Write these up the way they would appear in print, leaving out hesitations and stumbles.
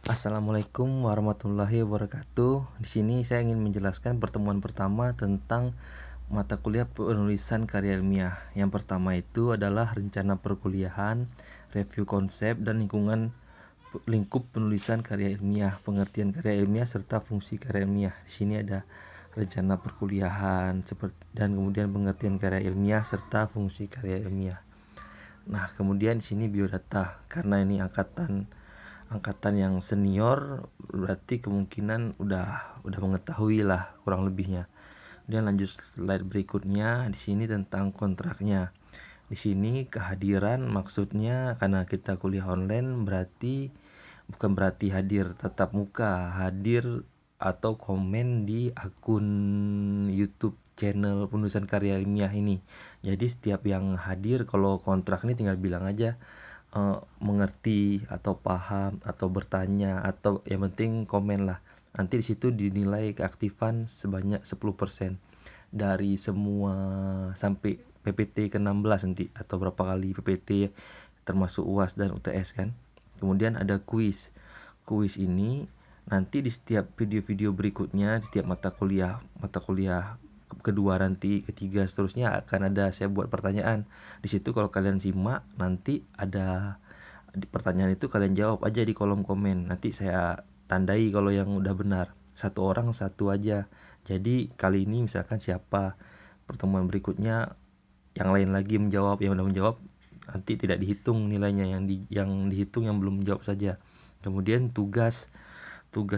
Assalamualaikum warahmatullahi wabarakatuh. Di sini saya ingin menjelaskan pertemuan pertama tentang mata kuliah penulisan karya ilmiah. Yang pertama itu adalah rencana perkuliahan, review konsep dan lingkup penulisan karya ilmiah, pengertian karya ilmiah serta fungsi karya ilmiah. Di sini ada rencana perkuliahan dan kemudian pengertian karya ilmiah serta fungsi karya ilmiah. Nah, kemudian di sini biodata karena ini angkatan yang senior, berarti kemungkinan udah mengetahui lah kurang lebihnya. Kemudian lanjut slide berikutnya, di sini tentang kontraknya. Di sini kehadiran maksudnya karena kita kuliah online bukan berarti hadir tatap muka, hadir atau komen di akun YouTube channel penulisan karya ilmiah ini. Jadi setiap yang hadir kalau kontrak ini tinggal bilang aja mengerti atau paham atau bertanya atau yang penting komen lah. Nanti di situ dinilai keaktifan sebanyak 10% dari semua sampai PPT ke-16 nanti atau berapa kali PPT termasuk UAS dan UTS kan. Kemudian ada kuis. Kuis ini nanti di setiap video-video berikutnya, di setiap mata kuliah kedua nanti ketiga seterusnya akan ada saya buat pertanyaan. Di situ kalau kalian simak nanti ada di pertanyaan itu kalian jawab aja di kolom komen. Nanti saya tandai kalau yang udah benar. Satu orang satu aja. Jadi kali ini misalkan siapa, pertemuan berikutnya yang lain lagi menjawab, yang udah menjawab nanti tidak dihitung nilainya, yang dihitung yang belum menjawab saja. Kemudian tugas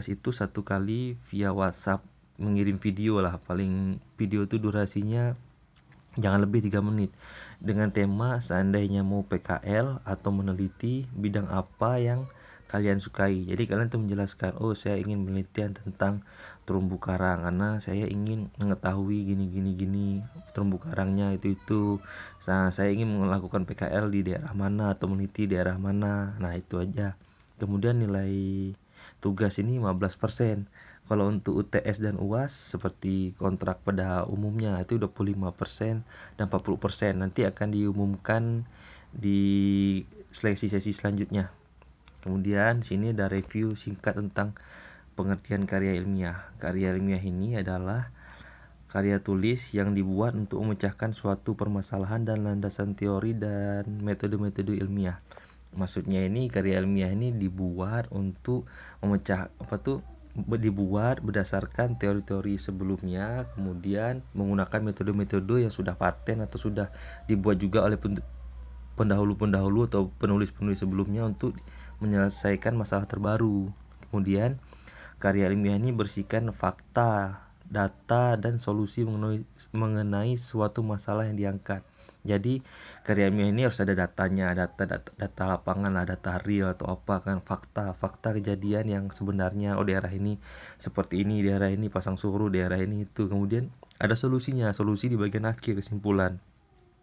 itu satu kali via WhatsApp mengirim video lah, paling video itu durasinya jangan lebih 3 menit dengan tema seandainya mau PKL atau meneliti bidang apa yang kalian sukai. Jadi kalian tuh menjelaskan, oh saya ingin penelitian tentang terumbu karang karena saya ingin mengetahui gini terumbu karangnya itu. Nah, saya ingin melakukan PKL di daerah mana atau meneliti daerah mana. Nah, itu aja. Kemudian nilai tugas ini 15%. Kalau untuk UTS dan UAS seperti kontrak pada umumnya itu 25% dan 40%. Nanti akan diumumkan di seleksi sesi selanjutnya. Kemudian di sini ada review singkat tentang pengertian karya ilmiah. Karya ilmiah ini adalah karya tulis yang dibuat untuk memecahkan suatu permasalahan dan landasan teori dan metode-metode ilmiah. Maksudnya ini karya ilmiah ini dibuat untuk dibuat berdasarkan teori-teori sebelumnya, kemudian menggunakan metode-metode yang sudah paten atau sudah dibuat juga oleh pendahulu-pendahulu atau penulis-penulis sebelumnya untuk menyelesaikan masalah terbaru. Kemudian karya ilmiah ini berisikan fakta, data, dan solusi mengenai suatu masalah yang diangkat. Jadi karya ilmiah ini harus ada datanya, data lapangan lah, data real atau apa kan, fakta kejadian yang sebenarnya. Oh, daerah ini seperti ini, daerah ini pasang surut, daerah ini itu. Kemudian ada solusinya, solusi di bagian akhir kesimpulan.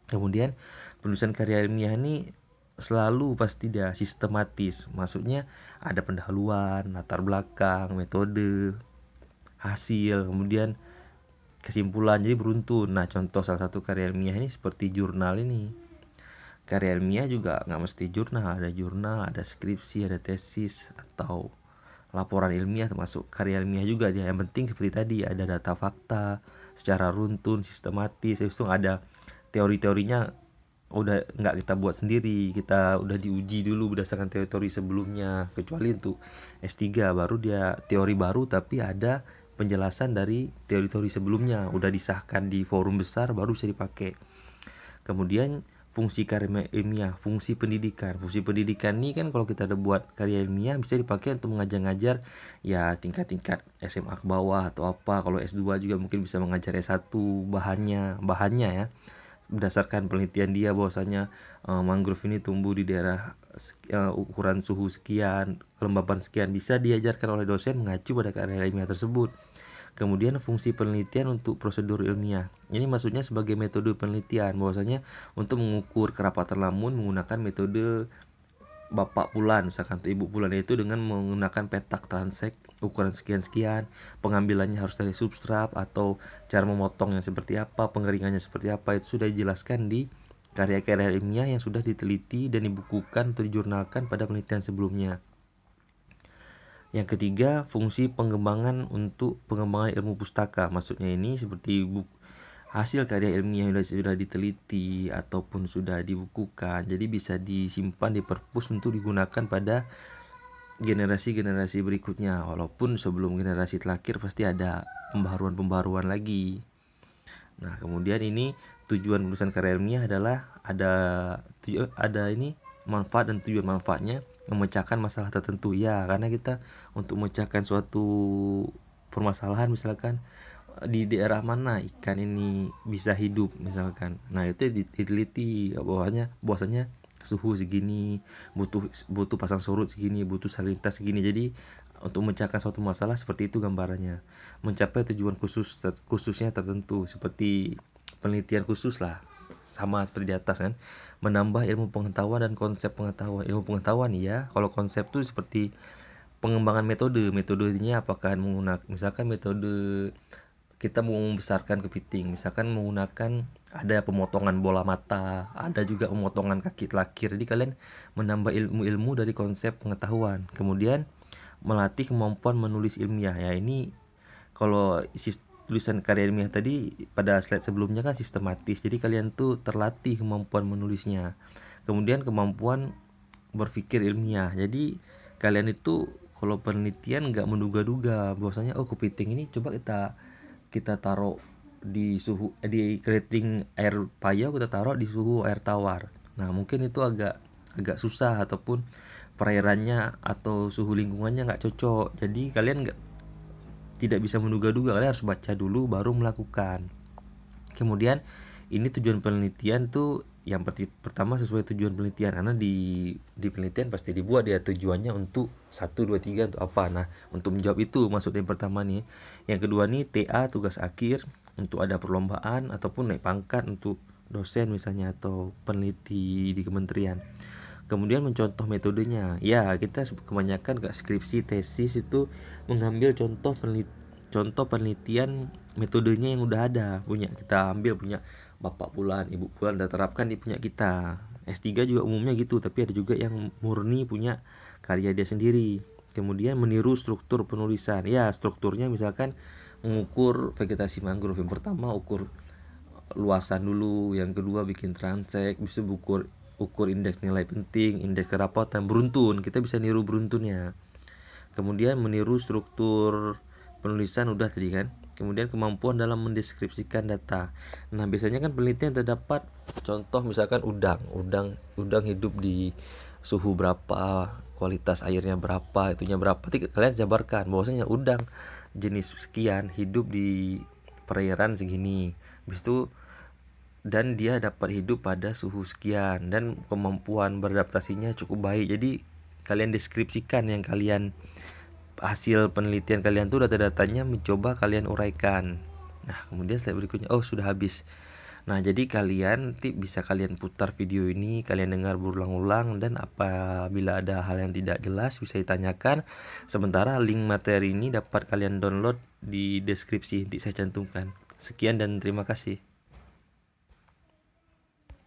Kemudian penulisan karya ilmiah ini selalu pasti dia sistematis. Maksudnya ada pendahuluan, latar belakang, metode, hasil, kemudian kesimpulan, jadi beruntun. Nah, contoh salah satu karya ilmiah ini seperti jurnal ini. Karya ilmiah juga nggak mesti jurnal, ada skripsi, ada tesis, atau laporan ilmiah termasuk karya ilmiah juga dia. Yang penting seperti tadi ada data fakta secara runtun, sistematis. Itu ada teori-teorinya udah nggak kita buat sendiri, kita udah diuji dulu berdasarkan teori-teori sebelumnya. Kecuali untuk S3 baru dia teori baru tapi ada penjelasan dari teori-teori sebelumnya, udah disahkan di forum besar baru bisa dipakai. Kemudian fungsi karya ilmiah, fungsi pendidikan. Fungsi pendidikan ini kan kalau kita ada buat karya ilmiah bisa dipakai untuk mengajar-ngajar ya tingkat-tingkat SMA ke bawah atau apa. Kalau S2 juga mungkin bisa mengajar S1 bahannya ya. Berdasarkan penelitian dia bahwasanya mangrove ini tumbuh di daerah ukuran suhu sekian, kelembapan sekian, bisa diajarkan oleh dosen mengacu pada karya ilmiah tersebut. Kemudian fungsi penelitian untuk prosedur ilmiah. Ini maksudnya sebagai metode penelitian bahwasanya untuk mengukur kerapatan lamun menggunakan metode Bapak Pulan, misalkan Ibu Pulan itu dengan menggunakan petak transek ukuran sekian-sekian, pengambilannya harus dari substrat atau cara memotongnya seperti apa, pengeringannya seperti apa, itu sudah dijelaskan di karya-karya ilmiah yang sudah diteliti dan dibukukan atau dijurnalkan pada penelitian sebelumnya. Yang ketiga, fungsi pengembangan untuk pengembangan ilmu pustaka. Maksudnya ini seperti hasil karya ilmiah yang sudah diteliti ataupun sudah dibukukan. Jadi bisa disimpan di perpus untuk digunakan pada generasi-generasi berikutnya. Walaupun sebelum generasi terakhir pasti ada pembaharuan-pembaharuan lagi. Nah, kemudian ini tujuan penulisan karya ilmiah adalah ada ini manfaat dan tujuan manfaatnya memecahkan masalah tertentu. Ya, karena kita untuk memecahkan suatu permasalahan misalkan di daerah mana ikan ini bisa hidup misalkan. Nah, itu diteliti bahwasanya suhu segini, butuh pasang surut segini, butuh salintas segini. Jadi untuk memecahkan suatu masalah seperti itu gambarannya. Mencapai tujuan khususnya tertentu seperti penelitian khusus lah. Sama seperti di atas kan. Menambah ilmu pengetahuan dan konsep pengetahuan. Ilmu pengetahuan ya, kalau konsep itu seperti pengembangan metodenya apakah menggunakan misalkan metode kita mau membesarkan kepiting, misalkan menggunakan ada pemotongan bola mata, ada juga pemotongan kaki telakir. Jadi kalian menambah ilmu-ilmu dari konsep pengetahuan. Kemudian melatih kemampuan menulis ilmiah. Ya ini kalau tulisan karya ilmiah tadi pada slide sebelumnya kan sistematis. Jadi kalian tuh terlatih kemampuan menulisnya. Kemudian kemampuan berpikir ilmiah. Jadi kalian itu kalau penelitian nggak menduga-duga bahwasanya kepiting ini coba kita taruh di keriting air payau, kita taruh di suhu air tawar. Nah, mungkin itu agak susah ataupun perairannya atau suhu lingkungannya nggak cocok. Jadi kalian tidak bisa menduga-duga, kalian harus baca dulu baru melakukan. Kemudian ini tujuan penelitian tuh yang pertama sesuai tujuan penelitian, karena di penelitian pasti dibuat dia tujuannya untuk 1, 2, 3 untuk apa. Nah, untuk menjawab itu maksud yang pertama nih. Yang kedua nih TA tugas akhir untuk ada perlombaan ataupun naik pangkat untuk dosen misalnya atau peneliti di kementerian. Kemudian mencontoh metodenya. Ya, kita kebanyakan gak skripsi, tesis itu mengambil contoh penelitian metodenya yang udah ada, kita ambil punya Bapak Pulan, Ibu Pulan, dan terapkan di punya kita. S3 juga umumnya gitu, tapi ada juga yang murni punya karya dia sendiri. Kemudian meniru struktur penulisan. Ya, strukturnya misalkan mengukur vegetasi mangrove. Yang pertama ukur luasan dulu, yang kedua bikin transek, bisa ukur indeks nilai penting, indeks kerapatan, beruntun. Kita bisa niru beruntunnya. Kemudian meniru struktur penulisan udah tadi kan. Kemudian kemampuan dalam mendeskripsikan data. Nah, biasanya kan penelitian terdapat contoh misalkan udang hidup di suhu berapa, kualitas airnya berapa, itunya berapa. Nanti kalian jabarkan bahwasanya udang jenis sekian hidup di perairan segini. Habis itu dan dia dapat hidup pada suhu sekian dan kemampuan beradaptasinya cukup baik. Jadi kalian deskripsikan yang kalian hasil penelitian kalian tuh data-datanya, mencoba kalian uraikan. Nah, kemudian slide berikutnya sudah habis. Nah, jadi kalian nanti bisa kalian putar video ini, kalian dengar berulang-ulang, dan apabila ada hal yang tidak jelas bisa ditanyakan. Sementara link materi ini dapat kalian download di deskripsi, nanti saya cantumkan. Sekian dan terima kasih.